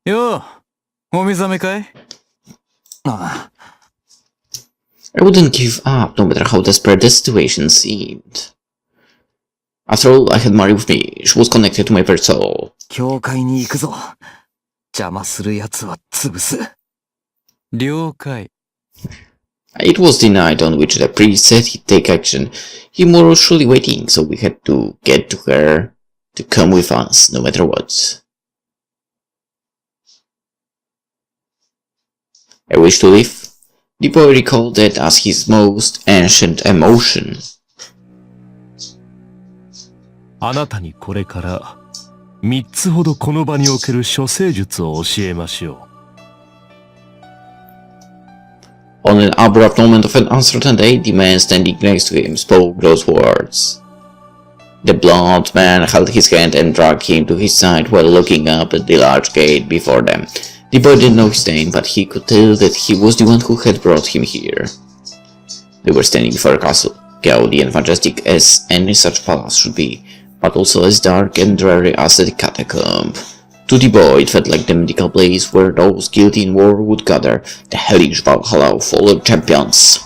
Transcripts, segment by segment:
よう、お目覚めかい？ああ。I wouldn't give up, no matter how desperate the situation seemed. After all, I had Mari with me. She was connected to my very soul. 教会に行くぞ。邪魔する奴は潰す。了解。It was the night on which the priest said he'd take action. He was surely waiting, so we had to get to her to come with us, no matter what. I wish to live. The boy recalled that as his most ancient emotion. あなたにこれから3つほどこの場における処世術を教えましょう。On an abrupt moment of an uncertain day, the man standing next to him spoke those words. The blond man held his hand and dragged him to his side while looking up at the large gate before them. The boy didn't know his name, but he could tell that he was the one who had brought him here. They were standing before a castle, gaudy and majestic as any such palace should be, but also as dark and dreary as the catacomb. To the boy, it felt like the mythical place where those guilty in war would gather, the hellish Valhalla of fallen champions.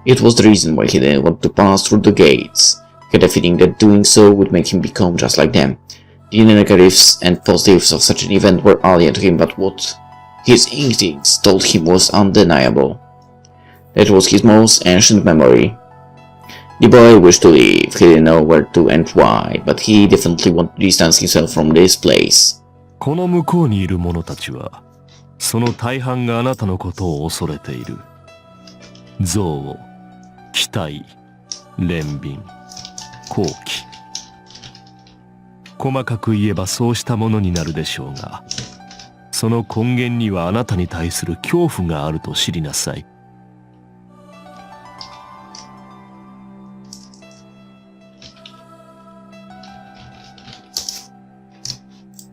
It was the reason why he didn't want to pass through the gates. He had a feeling that doing so would make him become just like them. The negatives and positives of such an event were alien to him, but what his instincts told him was undeniable. That was his most ancient memory. The boy wished to leave. He didn't know where to and why, but he definitely wanted to distance himself from this place. この向こうにいる者たちは、その大半があなたのことを恐れている。憎悪、期待、憐憫、好奇。細かく言えばそうしたものになるでしょうが、その根源にはあなたに対する恐怖があると知りなさい。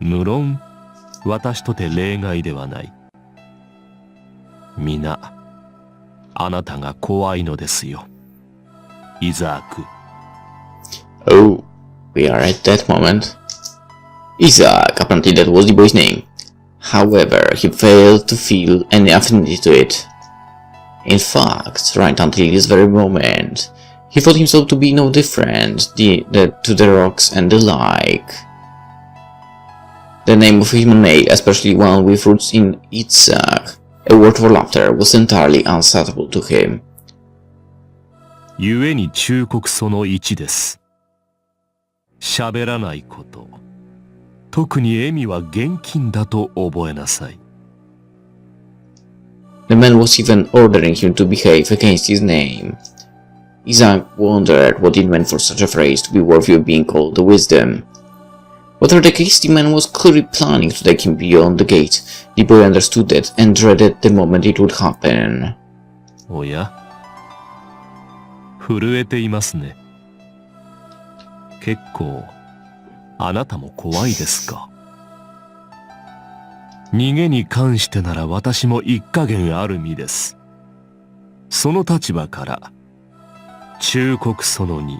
無論、私とて例外ではない。皆、あなたが怖いのですよ。イザーク。Oh, we are at that moment. Isaac, apparently that was the boy's name. However, he failed to feel any affinity to it. In fact, right until this very moment, he thought himself to be no different to the rocks and the like. The name of human made, especially one with roots in Isaac, a word for laughter, was entirely unacceptable to him. 故に忠告その1です。喋らないこと。特に笑みは厳禁だと覚えなさい。The man was even ordering him to behave against his name. Isaac wondered what it meant for such a phrase to be worthy of being called a wisdom. Whatever the case, the man was clearly planning to take him beyond the gate. The boy understood that and dreaded the moment it would happen. おや、震えていますね。結構、あなたも怖いですか。逃げに関してなら私も一加減ある身です。その立場から、忠告その2。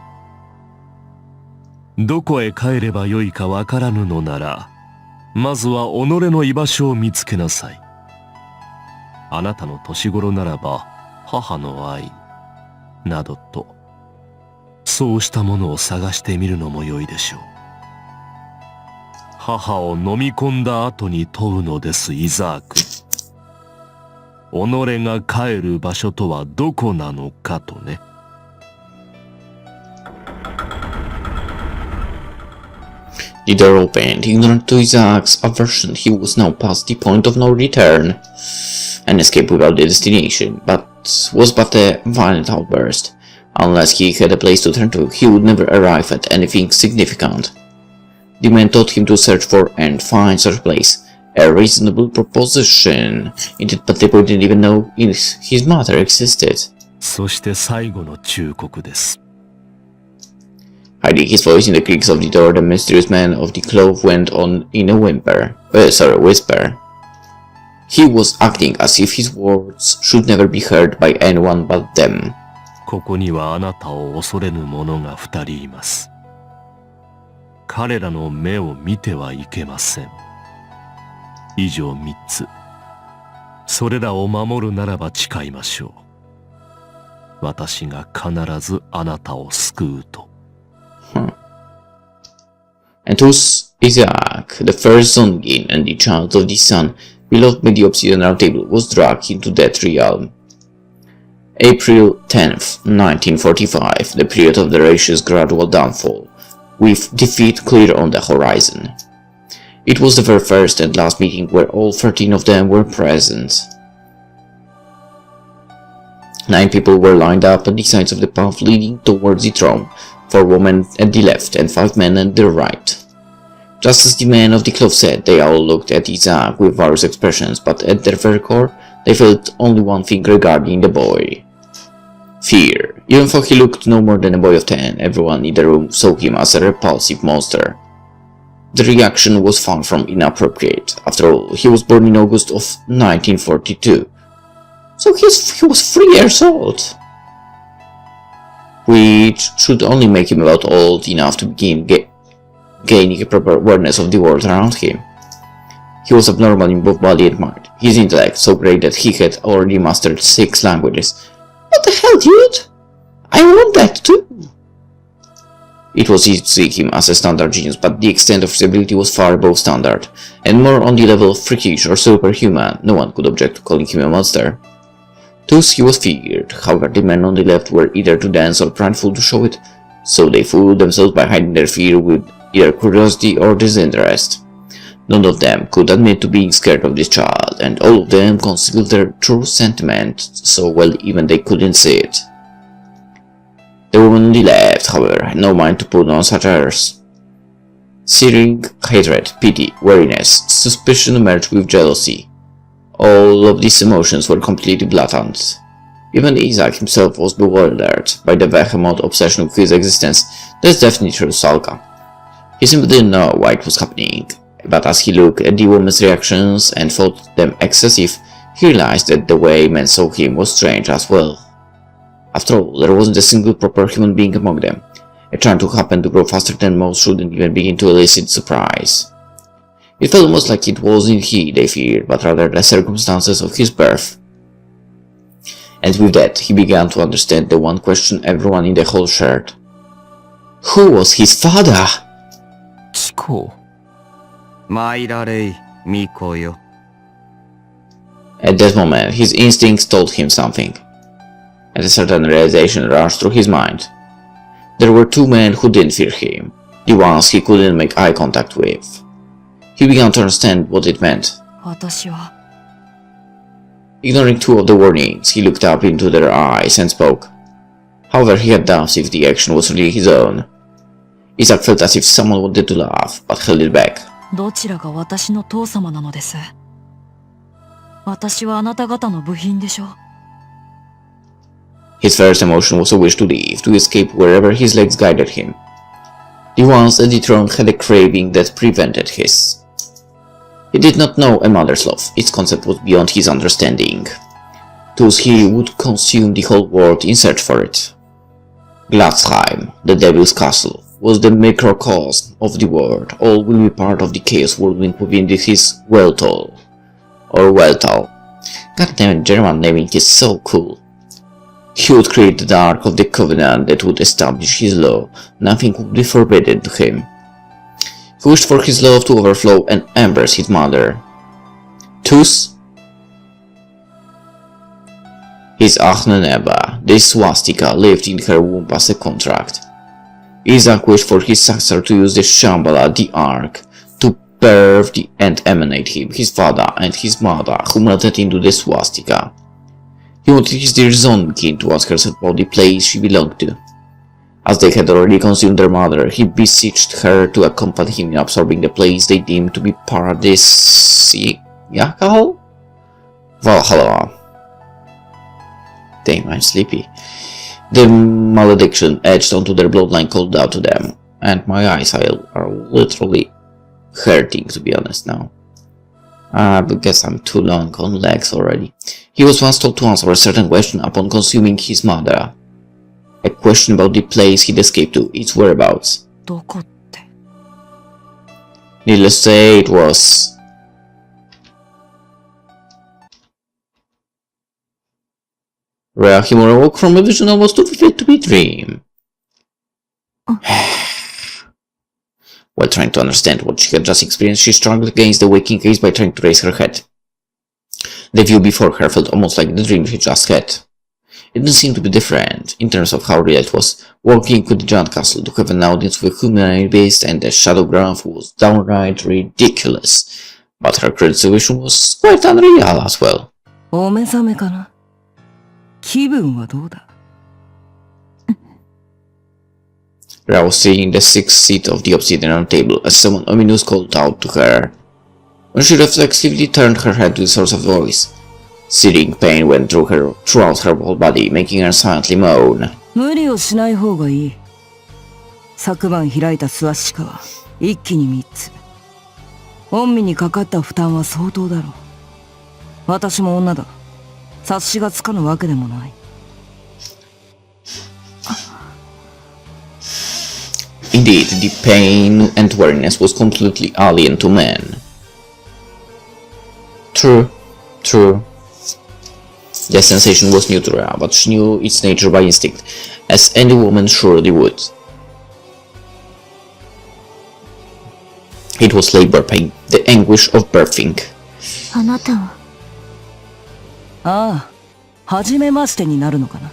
どこへ帰ればよいかわからぬのなら、まずは己の居場所を見つけなさい。あなたの年頃ならば、母の愛、などと、そうしたものを探してみるのもよいでしょう。母を飲み込んだ後に問うのです、イザーク。己が帰る場所とはどこなのかとね。The door opened. Ignorant to Isaac's aversion, he was now past the point of no return. An escape without a destination, was but a violent outburst. Unless he had a place to turn to, he would never arrive at anything significant. The man taught him to search for and find such a place. A reasonable proposition. Indeed, but the boy didn't even know his mother existed. そして最後の忠告です。Hiding his voice in the creaks of the door, the mysterious man of the cloth went on in a whisper. He was acting as if his words should never be heard by anyone but them. ここにはあなたを恐れぬ者が2人います。彼らの目を見てはいけません。以上3つ。それらを守るならば誓いましょう。私が必ずあなたを救うと。And thus Isaac, the first Zongin and the child of the sun, beloved by the obsidian round table, was dragged into that realm. April 10th, 1945, the period of the Rash's gradual downfall, with defeat clear on the horizon. It was the very first and last meeting where all 13 of them were present. 9 people were lined up at the sides of the path leading towards the throne, 4 women at the left and 5 men at the right. Just as the man of the cloth said, they all looked at Isaac with various expressions, but at their very core, they felt only one thing regarding the boy. Fear. Even though he looked no more than a boy of 10, everyone in the room saw him as a repulsive monster. The reaction was far from inappropriate. After all, he was born in August of 1942. So he was 3 years old. Which should only make him about old enough to begin gaining a proper awareness of the world around him. He was abnormal in both body and mind. His intellect so great that he had already mastered 6 languages. What the hell, dude? I want that too! It was easy to see him as a standard genius, but the extent of his ability was far above standard, and more on the level of freakish or superhuman. No one could object to calling him a monster. Thus he was feared. However, the men on the left were either too dense or prideful to show it, so they fooled themselves by hiding their fear with either curiosity or disinterest. None of them could admit to being scared of this child, and all of them concealed their true sentiment so well even they couldn't see it. The woman on the left, however, had no mind to put on such airs. Searing hatred, pity, weariness, suspicion merged with jealousy. All of these emotions were completely blatant. Even Isaac himself was bewildered by the vehement obsession with his existence. That's definitely Salka. He simply didn't know why it was happening, but as he looked at the woman's reactions and thought them excessive, he realized that the way men saw him was strange as well. After all, there wasn't a single proper human being among them. A child who happened to grow faster than most shouldn't even begin to elicit surprise. It felt almost like it wasn't he they feared, but rather the circumstances of his birth. And with that, he began to understand the one question everyone in the hall shared. Who was his father? Chiko. irae, Miko yo. At that moment, his instincts told him something, and a certain realization rushed through his mind. There were 2 men who didn't fear him, the ones he couldn't make eye contact with. He began to understand what it meant. Ignoring 2 of the warnings, he looked up into their eyes and spoke. However, he had doubts if the action was really his own. Isaac felt as if someone wanted to laugh, but held it back. どちらが私の父様なのです。私はあなた方の部品でしょう。His first emotion was a wish to leave, to escape wherever his legs guided him. The ones at the throne had a craving that prevented his. He did not know a mother's love. Its concept was beyond his understanding. Thus he would consume the whole world in search for it. Gladsheim, the Devil's Castle, was the microcosm of the world. All will be part of the chaos whirling within his Weltal. Or Weltal. Goddamn, German naming is so cool. He would create the Ark of the Covenant that would establish his law. Nothing would be forbidden to him. He wished for his love to overflow and embrace his mother. Thus, his Achneneba, the Swastika, lived in her womb as a contract. Isaac wished for his successor to use the Shambhala, the Ark, to birth and emanate him, his father and his mother, who melted into the Swastika. He wanted his dear Zonkin to ask herself about the place she belonged to. As they had already consumed their mother, he beseeched her to accompany him in absorbing the place they deemed to be paradisiacal? Valhalla. Damn, I'm sleepy. The malediction etched onto their bloodline called out to them, and my eyes are literally hurting, to be honest now. I guess I'm too long on legs already. He was once told to answer a certain question upon consuming his mother. A question about the place he'd escaped to, its whereabouts. どこって。 Needless to say, it was Rhea Himura woke from a vision almost too vivid to be a dream. While trying to understand what she had just experienced, she struggled against the waking gaze by trying to raise her head. The view before her felt almost like the dream she just had. It didn't seem to be different, in terms of how real it was. Walking with the giant castle to have an audience with a humanoid beast and a shadow graph was downright ridiculous. But her current situation was quite unreal as well. お目覚めかな。気分はどうだ。Rhea was sitting in the sixth seat of the obsidian table as someone ominous called out to her. When she reflexively turned her head to the source of the voice, searing pain went throughout her whole body, making her silently moan. 無理をしない方がいい。昨晩開いたスワシカは一気に3つ。御身にかかった負担は相当だろう。私も女だ。察しがつかぬわけでもない。Indeed, the pain and weariness was completely alien to men. True. The sensation was new to Rhea, but she knew its nature by instinct, as any woman surely would. It was labor pain, the anguish of birthing. あなたはああ、初めましてになるのかな。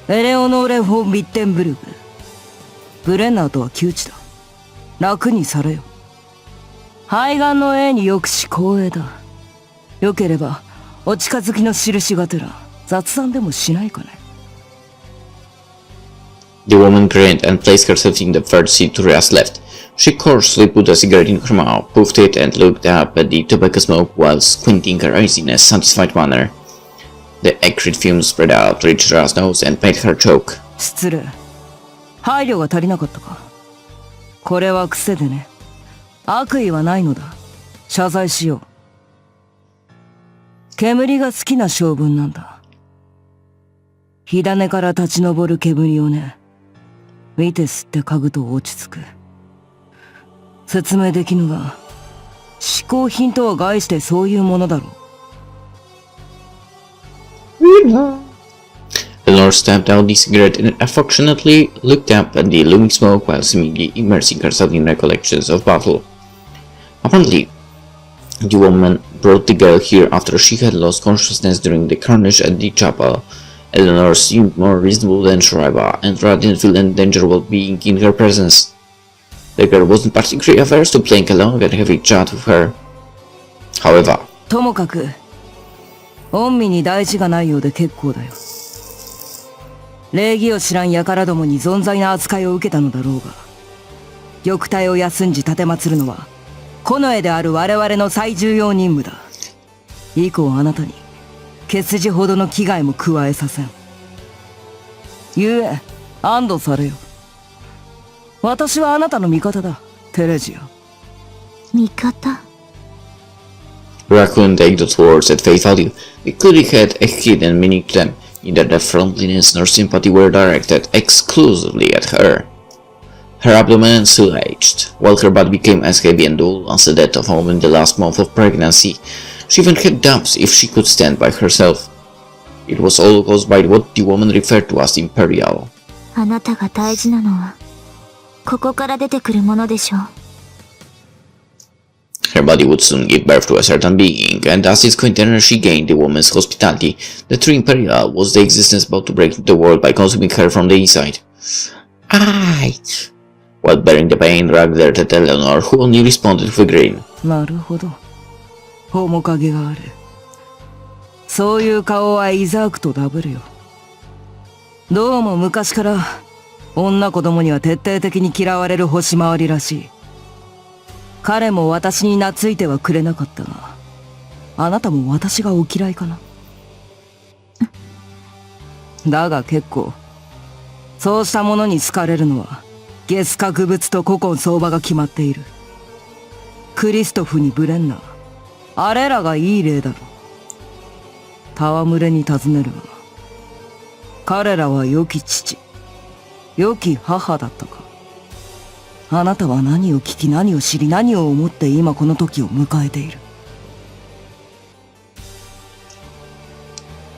エレオノーレ・フォン・ビッテンブルグ。ブレンナーとは旧知だ。楽にされよ。肺がんの栄によくし光栄だ。よければお近づきの印がてら雑談でもしないかね。The woman grinned and placed herself in the third seat to Rhea's left. She coarsely put a cigarette in her mouth, puffed it, and looked up at the tobacco smoke while squinting her eyes in a satisfied manner. The acrid fumes spread out, reached Rhea's nose, and made her choke. 失礼。配慮が足りなかったか。これは癖でね。悪意はないのだ。謝罪しよう。煙が好きな性分なんだ。火種から立ち上る煙をね。見て吸って嗅ぐと落ち着く。説明できぬが、嗜好品とは概してそういうものだろう。Eleanor stabbed out the cigarette and affectionately looked up at the looming smoke while seemingly immersing herself in recollections of battle. Apparently, the woman brought the girl here after she had lost consciousness during the carnage at the chapel. Eleanor seemed more reasonable than Shriva, and Rhea didn't feel any danger about being in her presence. The girl wasn't particularly averse to playing along and having a chat with her. However, ともかく、御身に大事がないようで結構だよ。礼儀を知らん輩どもに存在な扱いを受けたのだろうが、玉体を休んじ立てまつるのは、近衛である我々の最重要任務だ。以降あなたに、血筋ほどの危害も加えさせん。ゆえ、安堵されよ。私はあなたの味方だ、テレジア。味方 Rhea couldn't take those words at face value. It clearly had a hidden meaning to them. Neither the friendliness nor sympathy were directed exclusively at her. Her abdomen still aged, while her body became as heavy and dull as the death of a woman in the last month of pregnancy. She even had doubts if she could stand by herself. It was all caused by what the woman referred to as imperial. あなたが大事なのはここから出てくるものでしょう。Her body would soon give birth to a certain being, and as its container she gained the woman's hospitality. The true imperial was the existence about to break the world by consuming her from the inside. Aye! While bearing the pain, Rhea glared at Eleanor, who only responded with a grin. なるほど。面影がある。そういう顔はイザークとダブルよ。どうも昔から女子供には徹底的に嫌われる星回りらしい。彼も私に懐いてはくれなかったが、あなたも私がお嫌いかな。だが結構、そうしたものに好かれるのは、ゲス格物と古今相場が決まっている。クリストフにブレンナー、あれらがいい例だろう。戯れに尋ねるが、彼らは良き父、良き母だったか。あなたは何を聞き、何を知り、何を思って今この時を迎えている。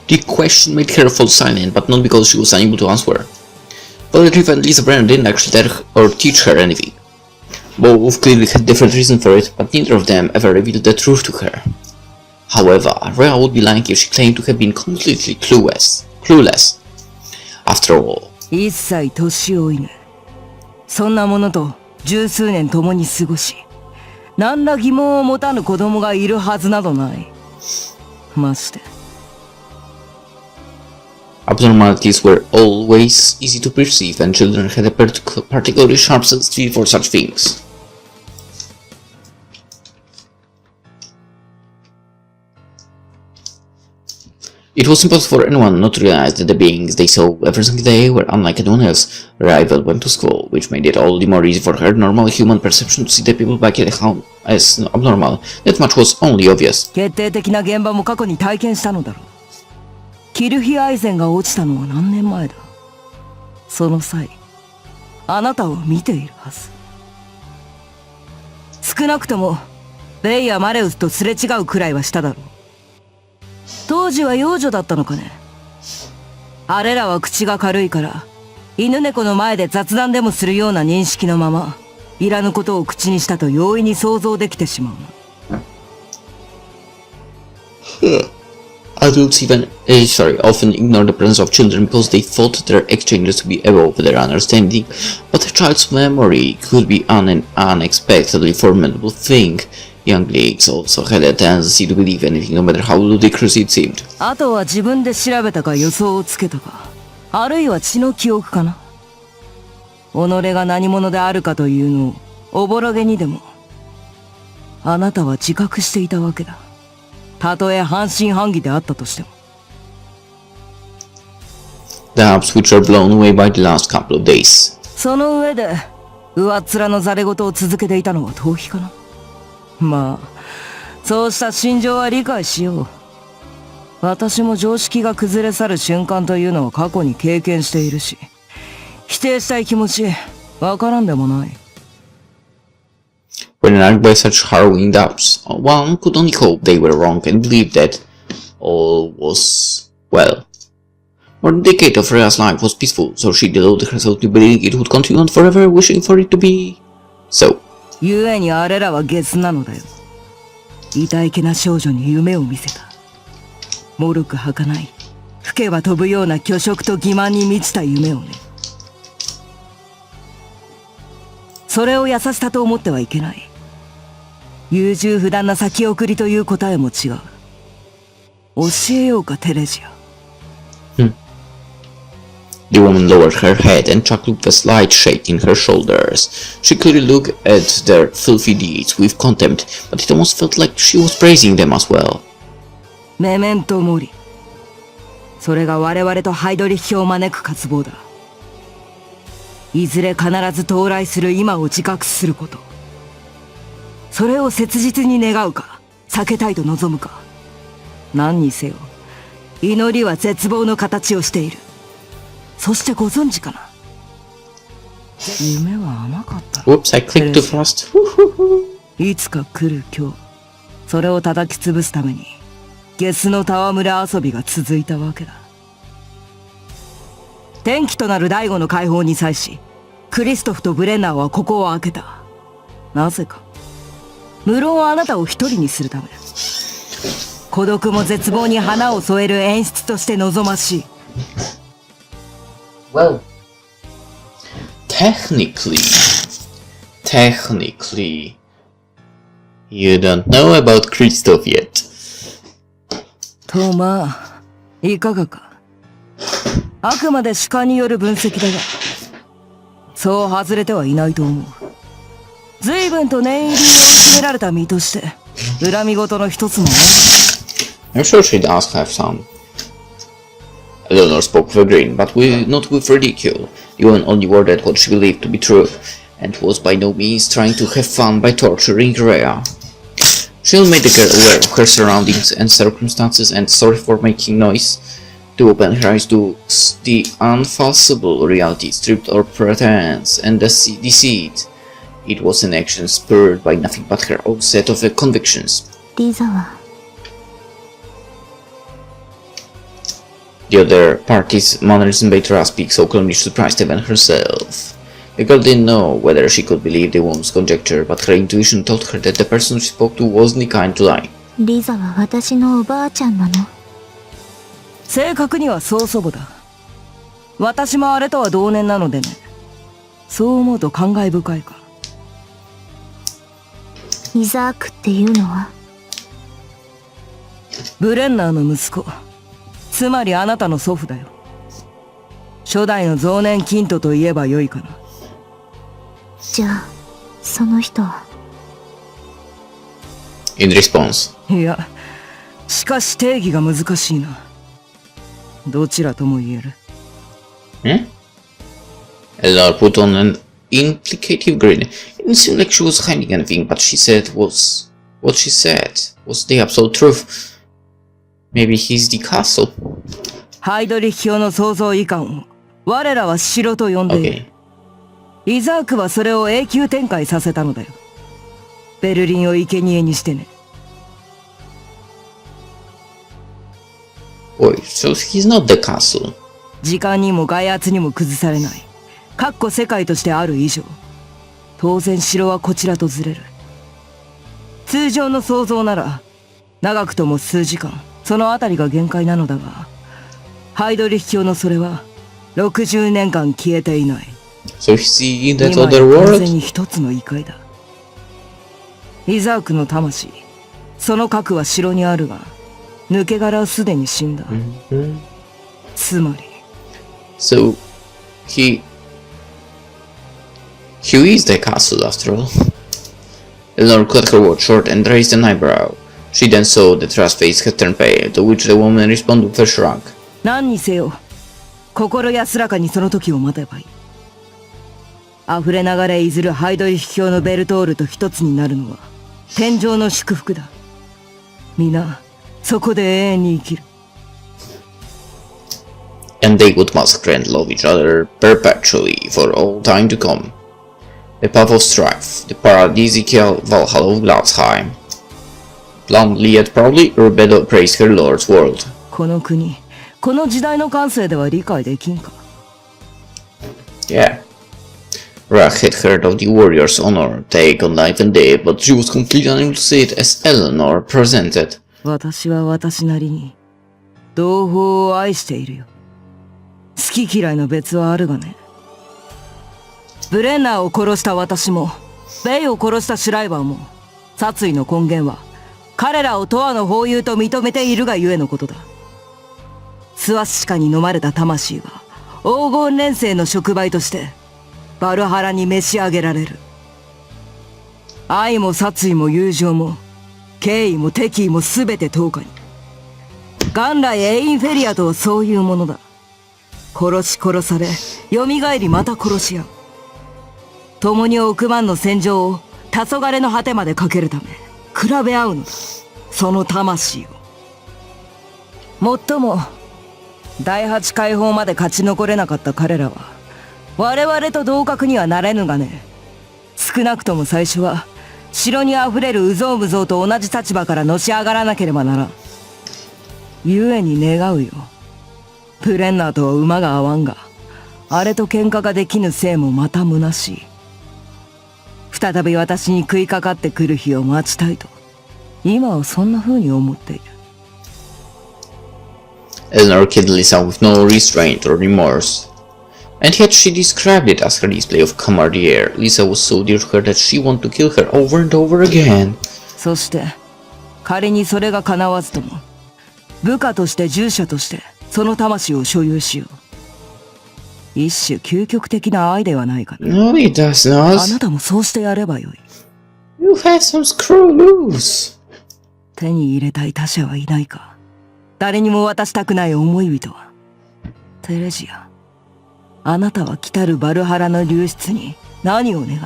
The question made her fall silent, but not because she was unable to answer. Valerie and Lisa Brennan didn't actually tell her or teach her anything. Both clearly had different reasons for it, but neither of them ever revealed the truth to her. However, Rhea would be lying if she claimed to have been completely clueless. After all, 一切年老いぬ。そんなものと十数年共に過ごし、何ら疑問を持たぬ子供がいるはずなどない。まして。abnormalities were always easy to perceive, and children had a particularly sharp sensitivity for such things. It was impossible for anyone not to realize that the beings they saw every single day were unlike anyone else. Rival went to school, which made it all the more easy for her normal human perception to see the people back at home as abnormal. That much was only obvious. 決定的な現場も過去に体験したのだろう。キルヒアイゼンが落ちたのは何年前だ。その際、あなたを見ているはず。少なくとも、ベイやマレウスとすれ違うくらいはしただろう。当時は幼女だったのかね。あれらは口が軽いから、犬猫の前で雑談でもするような認識のまま、いらぬことを口にしたと容易に想像できてしまうな。Adults often ignore the presence of children because they thought their exchanges to be above their understanding, but a child's memory could be an unexpectedly formidable thing. Younglings also had a tendency to believe anything, no matter how ludicrous it seemed. あとは自分で調べたか予想をつけたか、あるいは血の記憶かな。己が何者であるかというのをおぼろげにでも、あなたは自覚していたわけだ。たとえ半信半疑であったとしても。The hopes which are blown away by the last couple of days. その上で、上っ面のざれ言を続けていたのは逃避かな。まあ、そうした心情は理解しよう。私も常識が崩れ去る瞬間というのは過去に経験しているし、否定したい気持ち、わからんでもない。When attacked by such harrowing doubts, one could only hope they were wrong and believe that all was well. More than a decade of Rhea's life was peaceful, so she deluded herself to believing it would continue on forever, wishing for it to be so. ゆえにあれらはゲスなのだよ。痛いけな少女に夢を見せた。脆く儚い、吹けば飛ぶような虚飾と欺瞞に満ちた夢をね。それを優しさと思ってはいけない。優柔不断な先送りという答えも違う。教えようか、テレジア。The woman lowered her head and chuckled with a slight shake in her shoulders. She clearly looked at their filthy deeds with contempt, but it almost felt like she was praising them as well. メメントモリ。それが我々とハイドリッヒを招く渇望だ。いずれ必ず到来する今を自覚すること。それを切実に願うか、避けたいと望むか。何にせよ、祈りは絶望の形をしている。そしてご存知かな。夢は甘かった。 Whoops, I clicked too fast. いつか来る今日、それを叩き潰すためにゲスの戯れ遊びが続いたわけだ。転機となる第五の解放に際し、クリストフとブレンナーはここを開けた。なぜか、無論あなたを一人にするため。孤独も絶望に花を添える演出として望ましい。Well, technically, you don't know about Christoph yet. とまあ、いかがか。あくまで主観による分析だが、そう外れてはいないと思う。随分と念入りに詰められた身として、恨み事の一つもある。I'm sure she does have some. Eleanor spoke with a grin, but not with ridicule. The woman only worded what she believed to be true, and was by no means trying to have fun by torturing Rhea. She made the girl aware of her surroundings and circumstances, and sorry for making noise, to open her eyes to the unfalsifiable reality stripped of pretense and deceit. It was an action spurred by nothing but her own set of convictions. リザは The other party's mannerism made her speak so calmly she surprised even herself. The girl didn't know whether she could believe the woman's conjecture, but her intuition told her that the person she spoke to wasn't the kind to lie. リザは私のおばあちゃんなの。正確には曽祖母だ。私もあれとは同年なのでね。そう思うと感慨深いか。イザークっていうのは？ブレンナーの息子。つまりあなたの祖父だよ。初代の増年キントと言えばよいかな。じゃあ、その人は？ In response. いや、しかし定義が難しいな。どちらとも言える。Eleanor put on an implicative grin. It didn't seem like she was hiding anything, but she said was what she said was the absolute truth. Maybe he's the castle. ハイドリヒ教の創造遺憾を我らは城と呼んでいる。イザークはそれを永久展開させたのだよ。ベルリンを生贄にしてね。Wait, so he's not the castle. 時間にも外圧にも崩されない。かっこ世界としてある以上。当然城はこちらとずれる。通常の想像なら、長くとも数時間、そのあたりが限界なのだが、ハイドリヒ教のそれは、60年間消えていない。So he's in that 今 other や完 world? 全に一つの異界だ。イザークの魂、その核は城にあるが、抜け殻はすでに死んだ。つまり、So he is the castle after all. Eleanor cut her watch short and raised an eyebrow. She then saw that Ra's face had turned pale, to which the woman responded with a shrug. 何にせよ、心安らかにその時を待てばいい。溢れ流れいずるハイドリヒ教のベルトールと一つになるのは天上の祝福だ。皆そこで永遠に生きる。And they would massacre and love each other perpetually for all time to come. The path of strife, the paradisiacal Valhalla of Gladsheim. Bluntly yet proudly, Rebecca praised her lord's world. この国、この時代の感性では理解できんか。Yeah. Ra had heard of the warrior's honor take on life and death, but she was completely unable to see it as Eleanor presented. 私は私なりに同胞を愛しているよ。好き嫌いの別はあるがね。ブレンナーを殺した私もベイを殺したシュライバーも殺意の根源は彼らを永遠の法友と認めているがゆえのことだ。スワスチカに飲まれた魂は黄金連星の触媒としてバルハラに召し上げられる。愛も殺意も友情も敬意も敵意も全て10日に。元来エインフェリアとはそういうものだ。殺し殺され蘇りまた殺し合う。共に億万の戦場を黄昏の果てまでかけるため比べ合うのだ、その魂を。もっとも第八解放まで勝ち残れなかった彼らは我々と同格にはなれぬがね。少なくとも最初は城にあふれるうぞうむぞうと同じ立場からのし上がらなければならん。故に願うよ。ブレンナーとは馬が合わんが、あれと喧嘩ができぬせいもまた虚しい。再び私に食いかかってくる日を待ちたいと、今はそんな風に思っている。Eleanor killed Lisa with no restraint or remorse. And yet she described it as her display of camaraderie. Lisa was so dear to her that she wanted to kill her over and over again. そして、仮にそれが叶わずとも、部下として従者として、その魂を所有しよう。一種究極的な愛ではないかな。No, it does あ not. なたもそうしてやればよい。You have some screw loose. 手に入れたい他者はいないか。誰にも渡したくない思い人は。テレジア、あなたは来たるバルハラの流出に何を願う？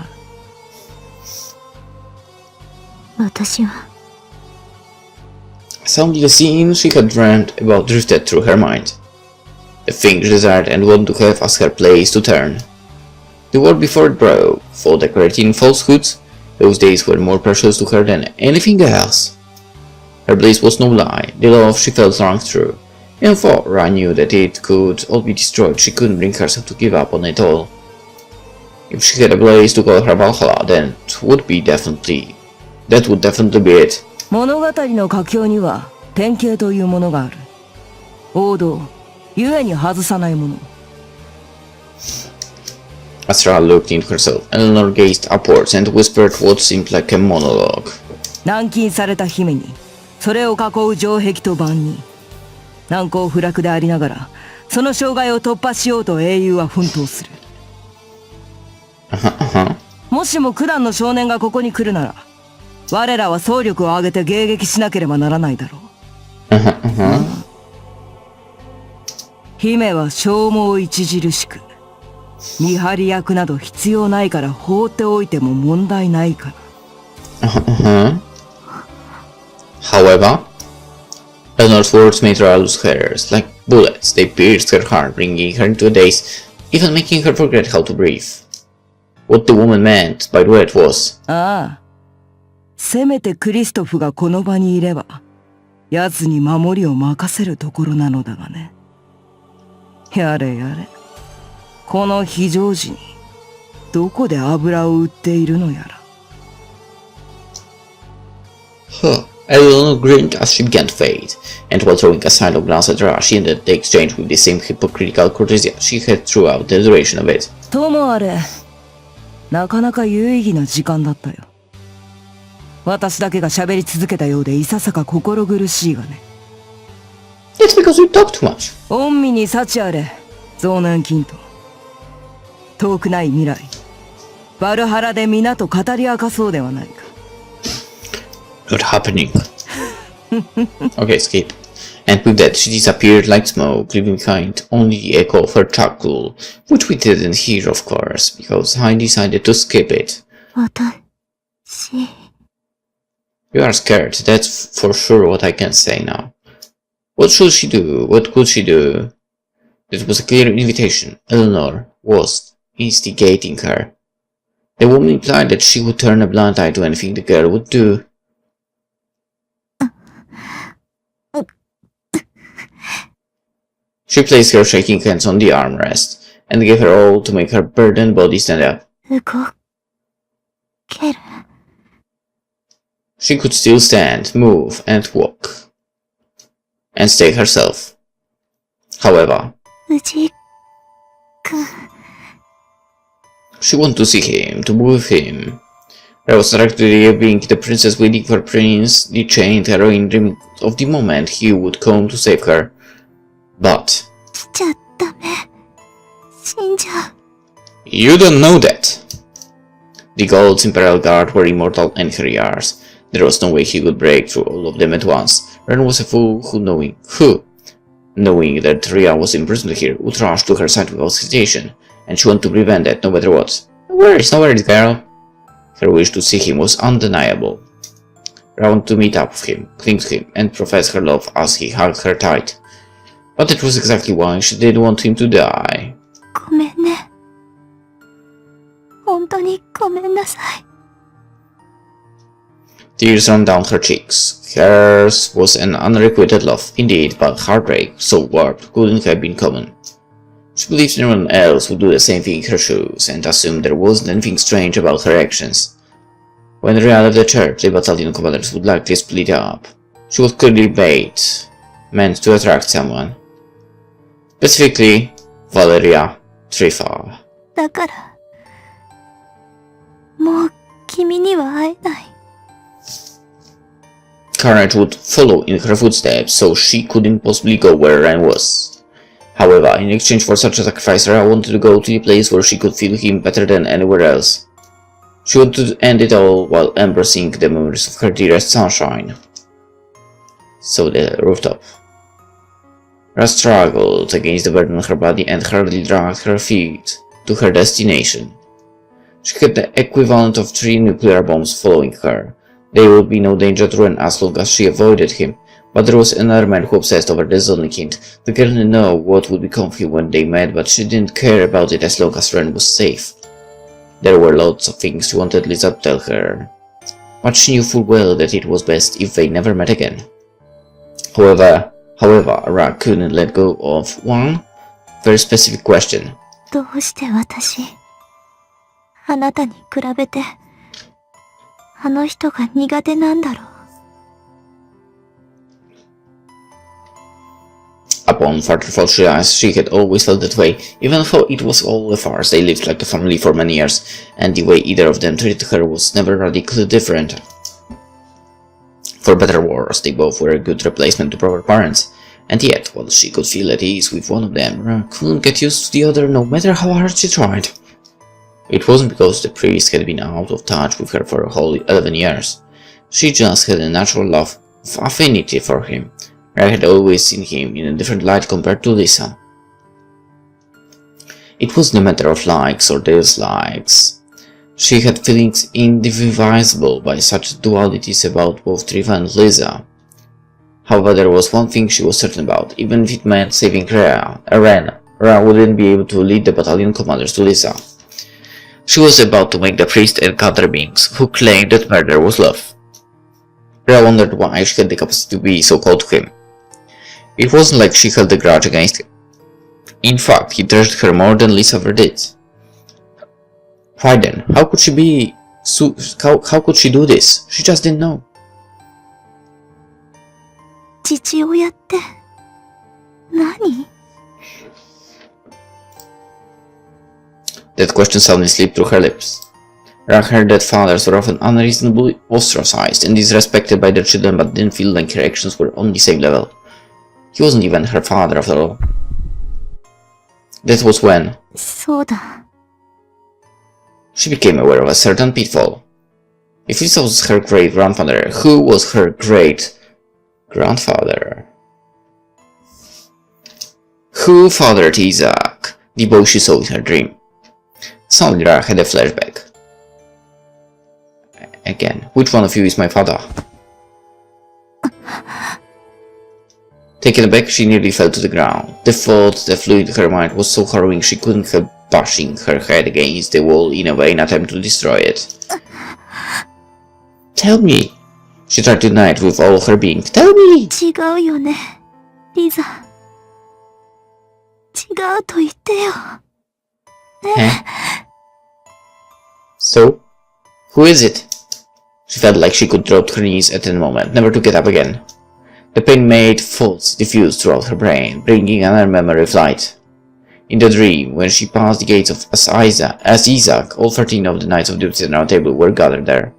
私は。Suddenly the scene she had dreamt about drifted through her mind. The thing she desired and wanted to have as her place to turn. The world before it broke, for decorated in falsehoods, those days were more precious to her than anything else. Her bliss was no lie, the love she felt rang true. Even though Ra knew that it could all be destroyed, she couldn't bring herself to give up on it all. If she had a place to call her Valhalla, then that would definitely be it. 物語の佳境には典型というものがある。王道、故に外さないもの。As Ra looked into herself, Eleanor gazed upwards and whispered what seemed like a monologue. 軟禁された姫に、それを囲う城壁と万人。難攻不落でありながら、その障害を突破しようと英雄は奮闘する。もしも九段の少年がここに来るなら、我らは総力を挙げて迎撃しなければならないだろう。姫は消耗著しく、見張り役など必要ないから放っておいても問題ないから。However, Eleanor's words made Ra lose hers. Like bullets, they pierced her heart, bringing her into a daze, even making her forget how to breathe. What the woman meant by the word was... ああ。せめてクリストフがこの場にいれば、奴に守りを任せるところなのだがね。やれやれ。この非常時に、どこで油を売っているのやら。Eleanor grinned as she began to fade, and while throwing a silent glance at Ra, she ended the exchange with the same hypocritical courtesy she had throughout the duration of it. ともあれ、なかなか有意義な時間だったよ。私だけが喋り続けたようでいささか心苦しいがね。It's because you talk too much. 恩義に幸あれ、増年金と。遠くない未来、バルハラで皆と語り明かそうではないか。Not happening. Okay, skip. And with that, she disappeared like smoke, leaving behind only the echo of her chuckle, which we didn't hear, of course, because I decided to skip it. 私 You are scared, that's for sure what I can say now. What should she do? What could she do? That was a clear invitation. Eleanor was instigating her. The woman implied that she would turn a blind eye to anything the girl would do. She placed her shaking hands on the armrest, and gave her all to make her burdened body stand up. 動ける She could still stand, move, and walk. And stay herself. However, 藤君 she wanted to see him, to be with him. I was struck to the idea of being the princess waiting for Prince, the chained heroine dreaming of the moment he would come to save her. But 来ちゃダメ死んじゃう you don't know that. The Gold's Imperial Guard were immortal and Harriers. There was no way he could break through all of them at once. Ren was a fool who, knowing that Rhea was imprisoned here, would rush to her side without hesitation, and she wanted to prevent that no matter what. No worries, girl. Her wish to see him was undeniable. Rhea wanted to meet up with him, cling to him, and profess her love as he hugged her tight. But that was exactly why she didn't want him to die. ごめんね本当にごめんなさい Tears ran down her cheeks. Hers was an unrequited love, indeed, but heartbreak, so warped, couldn't have been common. She believed anyone else would do the same thing in her shoes, and assumed there wasn't anything strange about her actions. When Rhea left the church, the battalion commanders would likely split up. She was clearly meant to attract someone. Specifically, Valeria Trifa. だからもう君には会えない Carnage would follow in her footsteps, so she couldn't possibly go where Ren was. However, in exchange for such a sacrifice, Rhea wanted to go to the place where she could feel him better than anywhere else. She wanted to end it all while embracing the memories of her dearest sunshine. So the rooftop. Rhea struggled against the burden on her body and hardly dragged her feet to her destination. She had the equivalent of 3 nuclear bombs following her. There would be no danger to Ren as long as she avoided him, but there was another man who obsessed over the Zonnekind. The girl didn't know what would become of him when they met, but she didn't care about it as long as Ren was safe. There were lots of things she wanted Lisa to tell her, but she knew full well that it was best if they never met again. However, However, Ra couldn't let go of one very specific question. どうして私、あなたに比べて、あの人が苦手なんだろう。Upon further thought, she realized she had always felt that way, even though it was all a farce. They lived like a family for many years, and the way either of them treated her was never radically different. For better or worse, they both were a good replacement to proper parents. And yet, while she could feel at ease with one of them, Ra couldn't get used to the other no matter how hard she tried. It wasn't because the priest had been out of touch with her for a whole 11 years. She just had a natural love of affinity for him. Ra had always seen him in a different light compared to Lisa. It wasn't a matter of likes or dislikes. She had feelings indivisible by such dualities about both Triva and Lisa. However, there was one thing she was certain about. Even if it meant saving Ren, Ra wouldn't be able to lead the battalion commanders to Lisa. She was about to make the priest encounter beings who claimed that murder was love. Ra wondered why she had the capacity to be so cold to him. It wasn't like she held a grudge against him. In fact, he treasured her more than Lisa ever did. Why then? How could she how could she do this? She just didn't know. 父親って何？ That question suddenly slipped through her lips. Ra heard that fathers were often unreasonably ostracized and disrespected by their children, but didn't feel like her actions were on the same level. He wasn't even her father after all. That was when そうだ。 she became aware of a certain pitfall. If Lisa was her great-grandfather, who was her great-grandfather? Who fathered Isaac, the boy she saw in her dream? Suddenly Ra had a flashback. Again, which one of you is my father? Taken aback, she nearly fell to the ground. The thought that flew into her mind was so harrowing she couldn't help bashing her head against the wall in a vain attempt to destroy it. Tell me! She tried to deny it with all her being. Tell me! 違うよね、リザ。違うと言ってよ。Huh? So? Who is it? She felt like she could drop to her knees at any moment, never to get up again. The pain made thoughts diffuse throughout her brain, bringing another memory of light. In the dream, when she passed the gates of Isaac, all 13 of the Knights of the Obsidian Round Table were gathered there.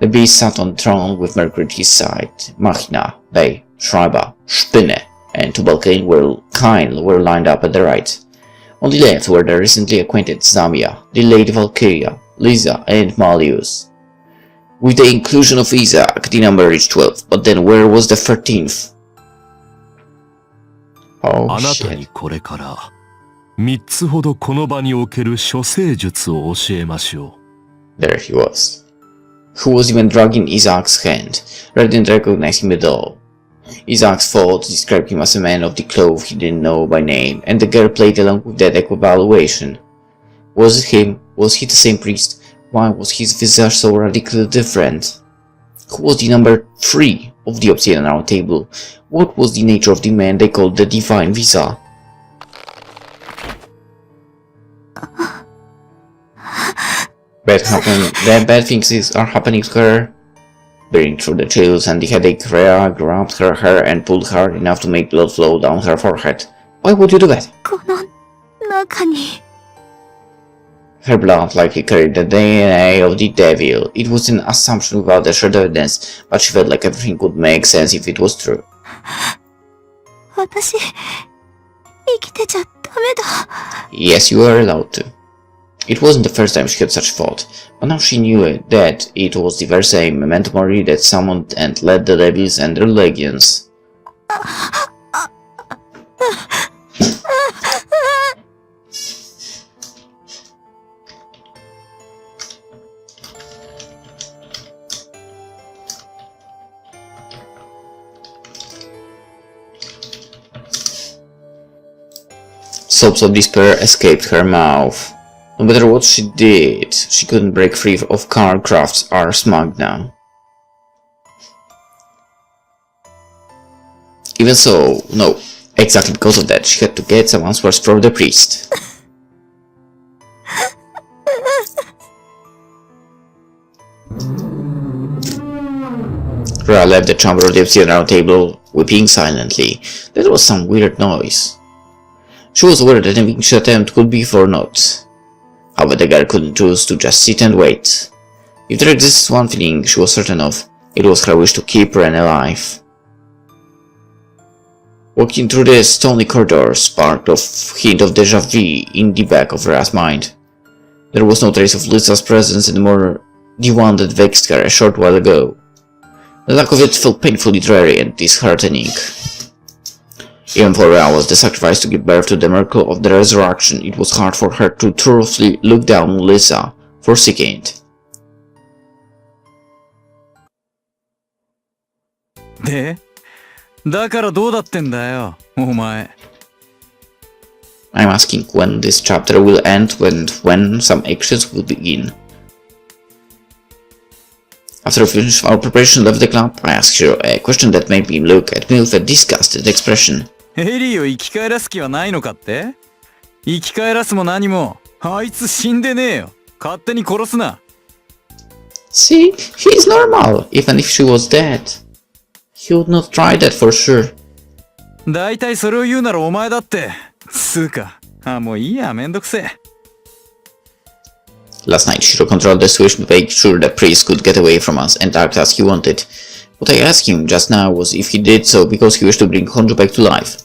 The beast sat on the throne with Mercury at his side. Machina, Bay, Schreiber, Spinne, and Tubalcain were lined up at the right. On the left were the recently acquainted Zamia, the Lady Valkyria, Lisa, and Malleus. With the inclusion of Isaac, the number reached 12, but then where was the 13th? あ Oh なたに shit. これから3つほどこの場における処世術を教えましょう。 There he was. Who was even dragging Isaac's hand? Red didn't recognize him at all. Isaac's thoughts described him as a man of the cloth he didn't know by name, and the girl played along with that evaluation. Was it him? Was he the same priest? Why was his visage so radically different? Who was the number 3 of the Obsidian Round Table? What was the nature of the man they called the Divine Visa? Bad things are happening to her. Bearing through the chills and the headache, Rhea grabbed her hair and pulled hard enough to make blood flow down her forehead. Why would you do that? この中に。 Her blood likely carried the DNA of the devil. It was an assumption without a shred of evidence, but she felt like everything could make sense if it was true. 私、生きてちゃダメだ。 Yes, you are allowed to. It wasn't the first time she had such thought, but now she knew that it was the very same memento mori that summoned and led the devils and their legions. Sobs of despair escaped her mouth. No matter what she did, she couldn't break free of Carcraft's Ars Magna. Even so, no. Exactly because of that, she had to get some answers from the priest. Ra left the chamber of the obsidian round table, weeping silently. That was some weird noise. She was aware that any attempt could be for naught. However, the girl couldn't choose to just sit and wait. If there exists one feeling she was certain of, it was her wish to keep Ren alive. Walking through the stony corridor sparked a hint of deja vu in the back of Ra's mind. There was no trace of Lisa's presence anymore, the one that vexed her a short while ago. The lack of it felt painfully dreary and disheartening. Even for Ra was the sacrifice to give birth to the miracle of the resurrection, it was hard for her to truthfully look down on Lisa for seeking it. で、だからどうだってんだよ、お前。I'm asking when this chapter will end and when some actions will begin. After we finished our preparation of the club, I asked her a question that made me look at me with a disgusted expression. エリーを生き返らす気はないのかって？生き返らすも何も、あいつ死んでねえよ。勝手に殺すな。See, he's normal, even if she was dead. He would not try that for sure. だいたいそれを言うならお前だって。つうか、もういいや、めんどくせえ。Last night, Shiro controlled the situation to make sure the priest could get away from us and act as he wanted. What I asked him just now was if he did so because he wished to bring Honjo back to life.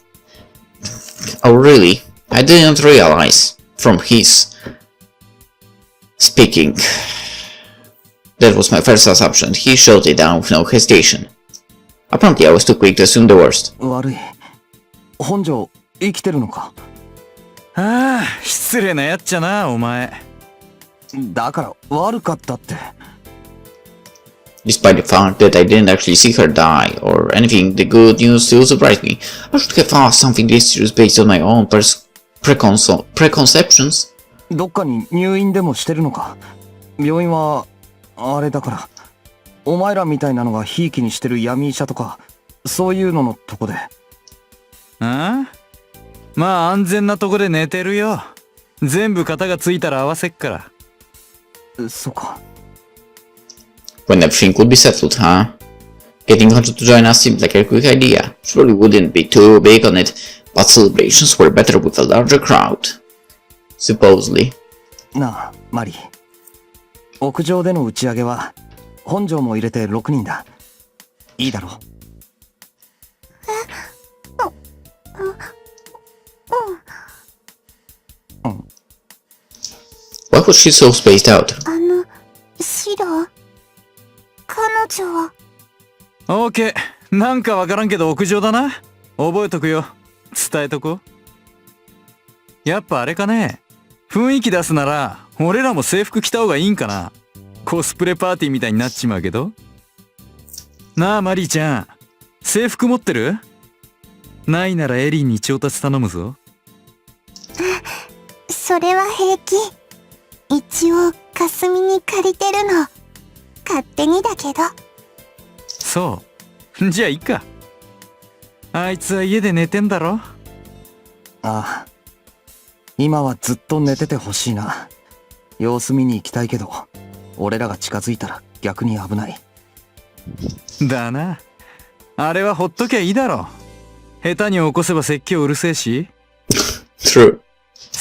Oh really? I didn't realize, from his speaking. That was my first assumption. He shot it down with no hesitation. Apparently I was too quick to assume the worst. 悪い。本庄、生きてるのか？ああ、失礼なやっちゃな、お前。だから悪かったって。Despite the fact that I didn't actually see her die or anything, the good news still surprised me. I should have asked something this serious based on my own preconceptions. どっかに入院でもしてるのか？病院はあれだから。お前らみたいなのがひいきにしてる闇医者とか、そういうののとこで。ああ？まあ安全なとこで寝てるよ。全部型がついたら合わせっから。そうか。When everything would be settled, huh? Getting Honjo to join us seemed like a quick idea. Surely wouldn't be too big on it, but celebrations were better with a larger crowd. Supposedly. なあ、マリー。屋上での打ち上げは、本庄も入れて6人だ。いいだろう。Why was she so spaced out? シロ、彼女は。オーケー。なんかわからんけど屋上だな。覚えとくよ。伝えとこ。やっぱあれかね。雰囲気出すなら、俺らも制服着た方がいいんかな。コスプレパーティーみたいになっちまうけど。なあマリーちゃん、制服持ってる？ないならエリーに調達頼むぞ。それは平気。一応霞に借りてるの。勝手にだけど。そう。じゃあいいか。あいつは家で寝てんだろ？ああ。今はずっと寝ててほしいな。様子見に行きたいけど、俺らが近づいたら逆に危ない。だな。あれはほっときゃいいだろ。下手に起こせば説教うるせえし。True.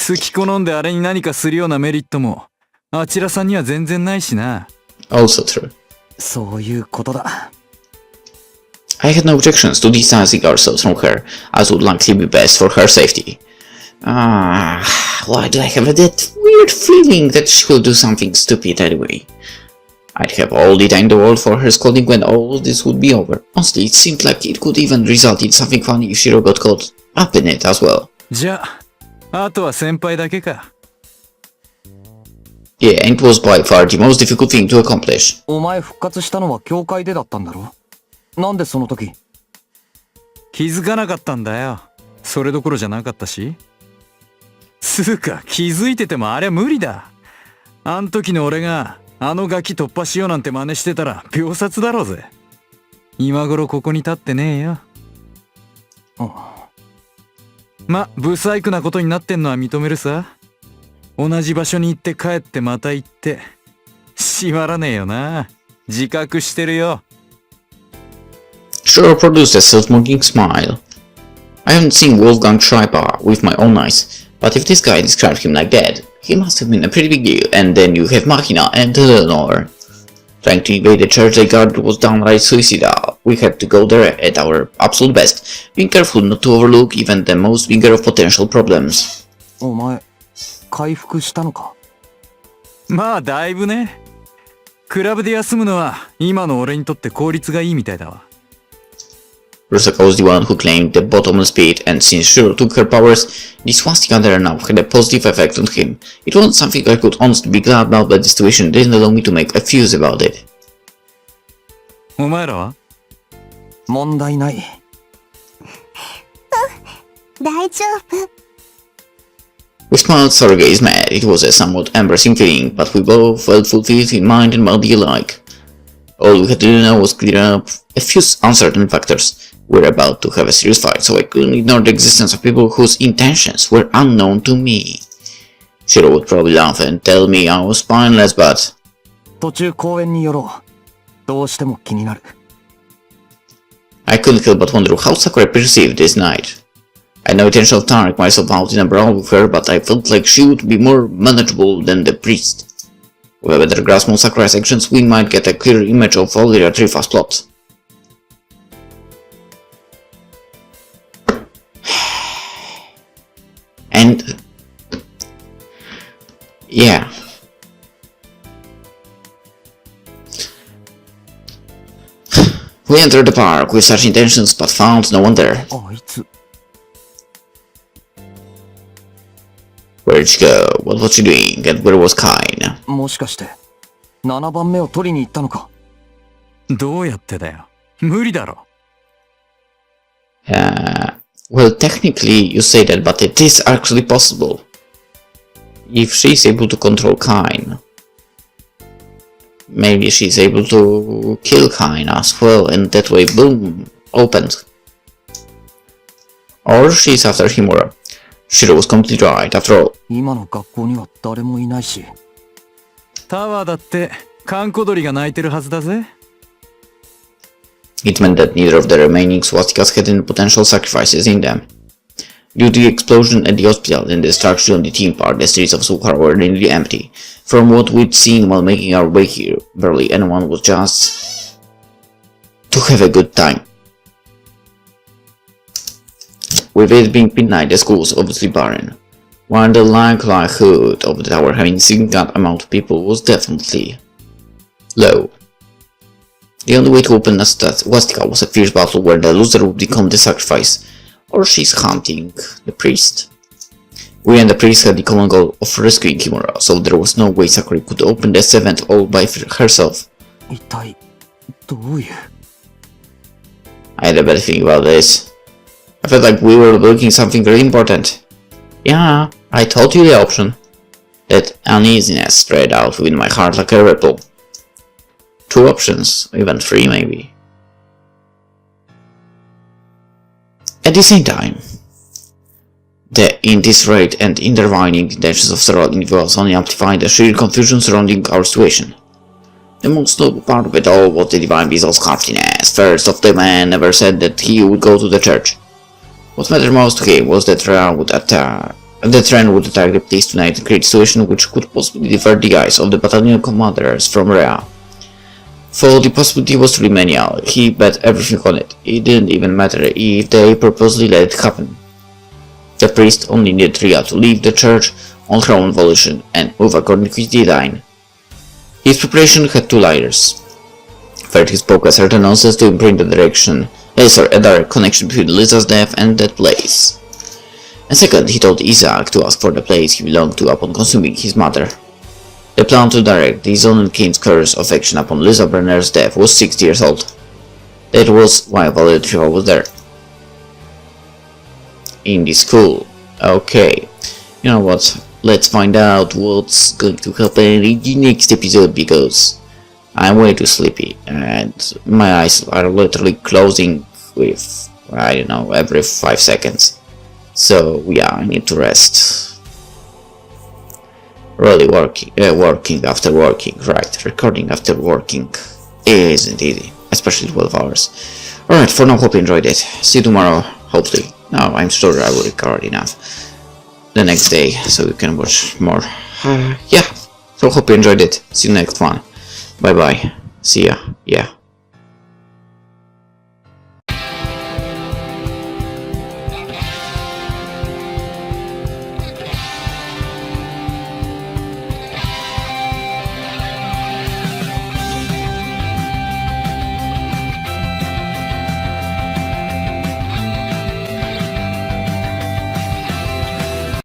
好き好んであれに何かするようなメリットも、あちらさんには全然ないしな。Also true. そういうことだ。I had no objections to distancing ourselves from her, as would likely be best for her safety. Why do I have that weird feeling that she will do something stupid anyway? I'd have all the time in the world for her scolding when all this would be over. Honestly, it seemed like it could even result in something funny if Shiro got caught up in it as well. じゃあ、あとは先輩だけか。Yeah, and it was by far the most difficult thing to accomplish. お前復活したのは教会でだったんだろ？なんでその時？気づかなかったんだよ。それどころじゃなかったし。つうか気づいててもありゃ無理だ。あん時の俺があのガキ突破しようなんて真似してたら秒殺だろうぜ。今頃ここに立ってねえよ。ま、不細工なことになってんのは認めるさ。同じ場所に行って帰ってまた行って。縛らねえよな。自覚してるよ。Shiro produced a self-mocking smile. I haven't seen Wolfgang Schreiber with my own eyes, but if this guy described him like that, he must have been a pretty big deal. And then you have Machina and Eleanor. Trying to invade the church they guarded was downright suicidal. We had to go there at our absolute best, being careful not to overlook even the most bigger of potential problems. お前、回復したのか？まあだいぶね。クラブで休むのは今の俺にとって効率がいいみたいだわ。Rusaka was the one who claimed the bottomless pit, and since Shiro took her powers, the Swastika there now had a positive effect on him. It wasn't something I could honestly be glad about, but the situation didn't allow me to make a fuse about it. お前らは？問題ない。大丈夫。We smiled Sarge's mad. It was a somewhat embarrassing feeling, but we both felt fulfilled in mind and body alike. All we had to do now was clear up a few uncertain factors. We were about to have a serious fight, so I couldn't ignore the existence of people whose intentions were unknown to me. Shiro would probably laugh and tell me I was spineless, but... 途中公園に寄ろう。どうしても気になる。I couldn't help but wonder how Sakura perceived this night. I had no intention of tiring myself out in a brawl with her, but I felt like she would be more manageable than the priest. With a better grasp on Sakura's actions, we might get a clearer image of Olira Trifa's plot. And... yeah. We entered the park with such intentions, but found no one there. あいつ。Where'd she go? What was she doing? And where was Kain? もしかして、7番目を取りに行ったのか？どうやってだよ。無理だろ。Well, technically you say that, but it is actually possible. If she's able to control Kain, maybe she's able to kill Kain as well, and that way, boom, opened. Or she's after Himura. Shiro was completely right, after all. 今の学校には誰もいないし。タワーだって閑古鳥が鳴いてるはずだぜ。It meant that neither of the remaining Swastikas had any potential sacrifices in them. Due to the explosion at the hospital and the destruction on the theme park, the streets of Sukhara were nearly empty. From what we'd seen while making our way here, barely anyone was just... to have a good time. With it being midnight, the school was obviously barren, while the likelihood of the tower having a significant amount of people was definitely low. The only way to open a Swastika was a fierce battle where the loser would become the sacrifice, or she's hunting the priest. We and the priest had the common goal of rescuing Kimura, so there was no way Sakura could open this event all by herself. 一体、どういう。I had a bad feeling about this. I felt like we were looking something very important. Yeah, I told you the option. That uneasiness spread out within my heart like a ripple. 2 options, even 3 maybe. At the same time, the indiscreet and intertwining intentions of several individuals only amplified the sheer confusion surrounding our situation. The most notable part of it all was the divine beast's craftiness. First off, the man never said that he would go to the church. What mattered most to him was that Rhea would attack the place tonight and create a situation which could possibly divert the eyes of the battalion commanders from Rhea. For the possibility was truly maniacal, he bet everything on it. It didn't even matter if they purposely let it happen. The priest only needed Rhea to leave the church on her own volition and move according to his design. His preparation had 2 layers. First, he spoke a certain nonsense to imprint a direct connection between Lisa's death and that place. And second, he told Isaac to ask for the place he belonged to upon consuming his mother. The plan to direct the Zon and King's curse of action upon Lisa Brenner's death was 60 years old. That was why Valerie Triva was there. In the school. Okay. You know what? Let's find out what's going to happen in the next episode, because I'm way too sleepy and my eyes are literally closing with I don't know, every 5 seconds. So yeah, I need to rest. Really working after working, right? Recording after working isn't easy, especially 12 hours. Alright, for now, hope you enjoyed it. See you tomorrow, hopefully. No, I'm sure I will record enough the next day, so you can watch more. Yeah, so hope you enjoyed it. See you next one. Bye bye. See ya. Yeah.